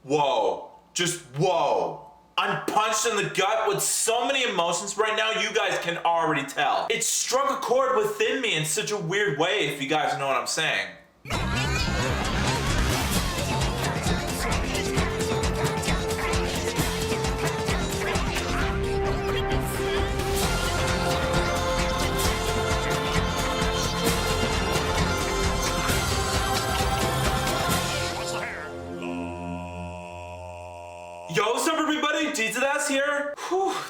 Whoa. Just whoa. I'm punched in the gut with so many emotions right now, you guys can already tell. It struck a chord within me in such a weird way, if you guys know what I'm saying. Yo, what's up everybody, D2Das here.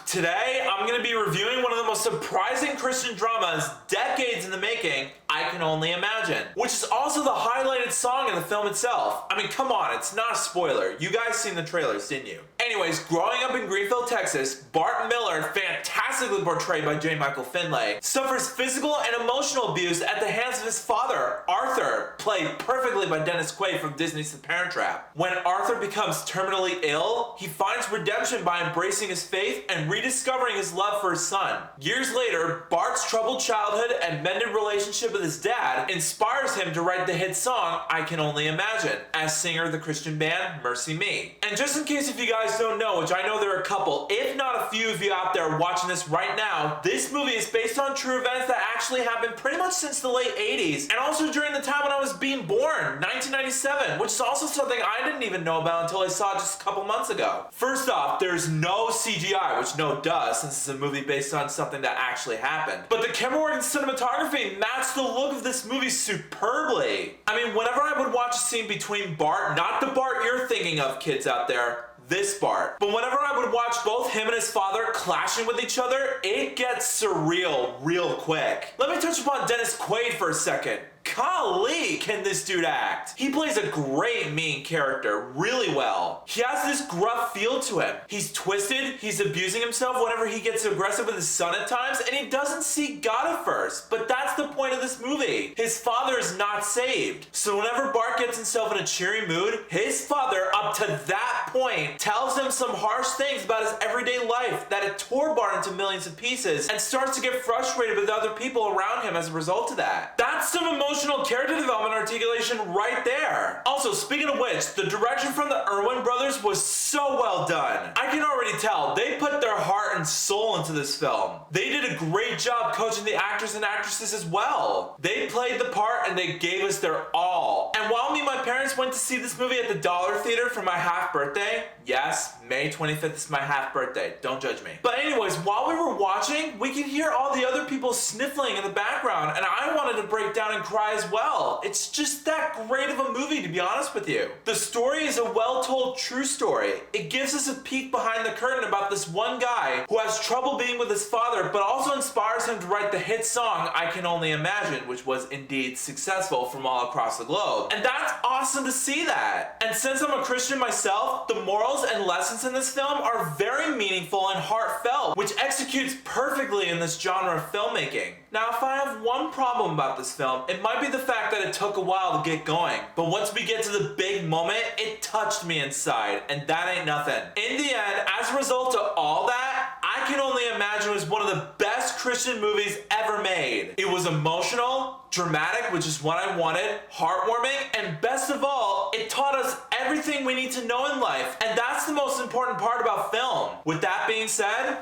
Today, I'm gonna be reviewing one of the most surprising Christian dramas, decades in the making, I Can Only Imagine, which is also the highlighted song in the film itself. I mean, come on, it's not a spoiler. You guys seen the trailers, didn't you? Anyways, growing up in Greenville, Texas, Bart Millard, fantastically portrayed by Micheal Finley, suffers physical and emotional abuse at the hands of his father, Arthur, played perfectly by Quaid from Disney's The Parent Trap. When Arthur becomes terminally ill, he finds redemption by embracing his faith and rediscovering his love for his son. Years later, Bart's troubled childhood and mended relationship with his dad inspires him to write the hit song I Can Only Imagine as singer of the Christian band Mercy Me. And just in case if you guys don't know, which I know there are a couple, if not a few of you out there watching this right now, this movie is based on true events that actually happened pretty much since the late 80s and also during the time when I was being born, 1997, which is also something I didn't even know about until I saw it just a couple months ago. First off, there's no CGI, which no duh, since it's a movie based on something that actually happened. But the camera work and cinematography match the look of this movie superbly. I mean, whenever I would watch a scene between Bart, not the Bart you're thinking of, kids out there, this Bart. But whenever I would watch both him and his father clashing with each other, it gets surreal real quick. Let me touch upon Quaid for a second. Golly, can this dude act? He plays a great mean character really well. He has this gruff feel to him. He's twisted, he's abusing himself whenever he gets aggressive with his son at times, and he doesn't seek God at first. But that's the point of this movie. His father is not saved. So whenever Bart gets himself in a cheery mood, his father, up to that point, tells him some harsh things about his everyday life that it tore Bart into millions of pieces and starts to get frustrated with other people around him as a result of that. That's some emotional character development articulation right there. Also, speaking of which, the direction from the Erwin brothers was so well done. I can already tell they put their heart and soul into this film. They did a great job coaching the actors and actresses as well. They played the part and they gave us their all. And while me and my parents went to see this movie at the Dollar Theater for my half birthday, yes, May 25th is my half birthday, don't judge me. But anyways, while we were watching, we could hear all the other people sniffling in the background, and I wanted to break down and cry as well. It's just that great of a movie, to be honest with you. The story is a well-told true story. It gives us a peek behind the curtain about this one guy who has trouble being with his father, but also inspires him to write the hit song I Can Only Imagine, which was indeed successful from all across the globe. And that's awesome to see that. And since I'm a Christian myself, the morals and lessons in this film are very meaningful and heartfelt, which executes perfectly in this genre of filmmaking. Now, if I have one problem about this film, it might be the fact that it took a while to get going. But once we get to the big moment, it touched me inside, and that ain't nothing. In the end, as a result of all that, I Can Only Imagine was one of the best Christian movies ever made. It was emotional, dramatic, which is what I wanted, heartwarming, and best of all, it taught us everything we need to know in life. And that's the most important part about film. With that being said,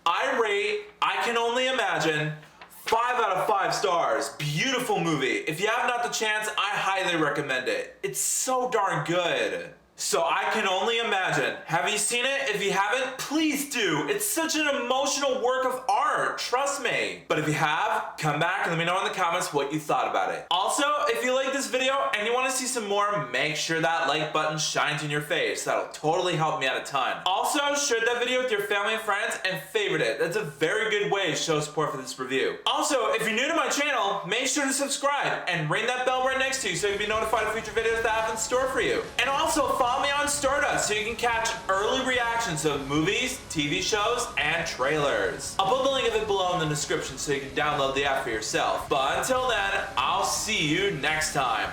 I rate I Can Only Imagine 5 out of 5 stars. Beautiful movie. If you have not the chance, I highly recommend it. It's so darn good. So I Can Only Imagine. Have you seen it? If you haven't, please do. It's such an emotional work of art, trust me. But if you have, come back and let me know in the comments what you thought about it. Also, if you like this video and you want to see some more, make sure that like button shines in your face. That'll totally help me out a ton. Also, share that video with your family and friends and favorite it. That's a very good way to show support for this review. Also, if you're new to my channel, make sure to subscribe and ring that bell right next to you so you can be notified of future videos that I have in store for you. And also, follow me on Stardust so you can catch early reactions of movies, TV shows, and trailers. I'll put the link of it below in the description so you can download the app for yourself. But until then, I'll see you next time.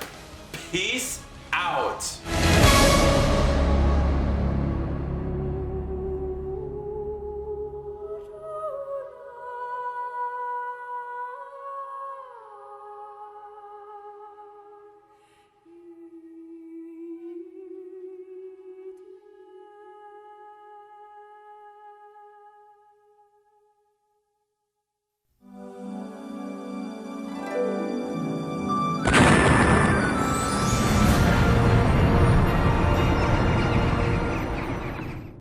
Peace out.